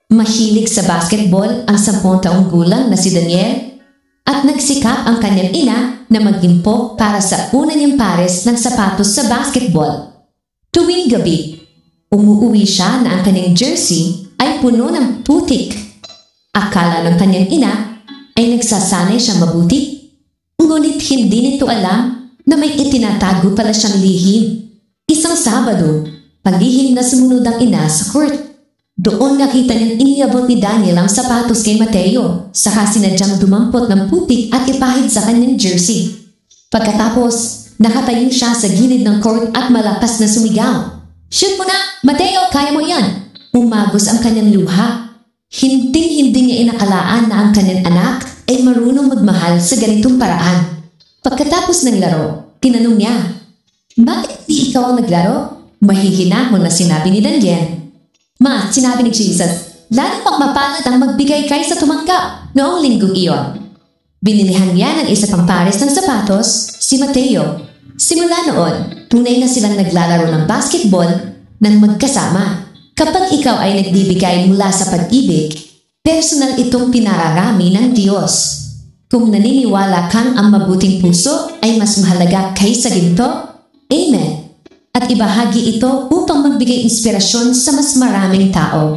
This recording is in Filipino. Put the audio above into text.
Mahilig sa basketball ang 10 taong gulang na si Daniel at nagsikap ang kanyang ina na magimpo para sa una niyang pares ng sapatos sa basketball. Tuwing gabi, umuuwi siya na ang kanyang jersey ay puno ng putik. Akala ng kanyang ina ay nagsasanay siyang mabuti, ngunit hindi nito alam na may itinatago pala siyang lihim. Isang Sabado, palihim na sumunod ang ina sa court. Doon nakita niyang iniabot ni Daniel ang sapatos kay Mateo, saka sinadyang dumampot ng putik at ipahid sa kanyang jersey. Pagkatapos, nakatayo siya sa gilid ng court at malakas na sumigaw. "Shoot mo na! Mateo, kaya mo yan!" Umagos ang kanyang luha. Hindi niya inakalaan na ang kanyang anak ay marunong magmahal sa ganitong paraan. Pagkatapos ng laro, tinanong niya, "Bakit di ikaw ang naglaro?" Mahihinahon na sinabi ni Daniel. "Ma," sinabi ni Jesus, "lalo pang mapalad ang magbigay kaysa tumanggap noong linggong iyon." Binilihan niya ng isa pang pares ng sapatos, si Mateo. Simula noon, tunay na silang naglalaro ng basketball ng magkasama. Kapag ikaw ay nagbibigay mula sa pag-ibig, personal itong pinararami ng Diyos. Kung naniniwala kang ang mabuting puso ay mas mahalaga kaysa ginto, Amen. At ibahagi ito upang magbigay inspirasyon sa mas maraming tao.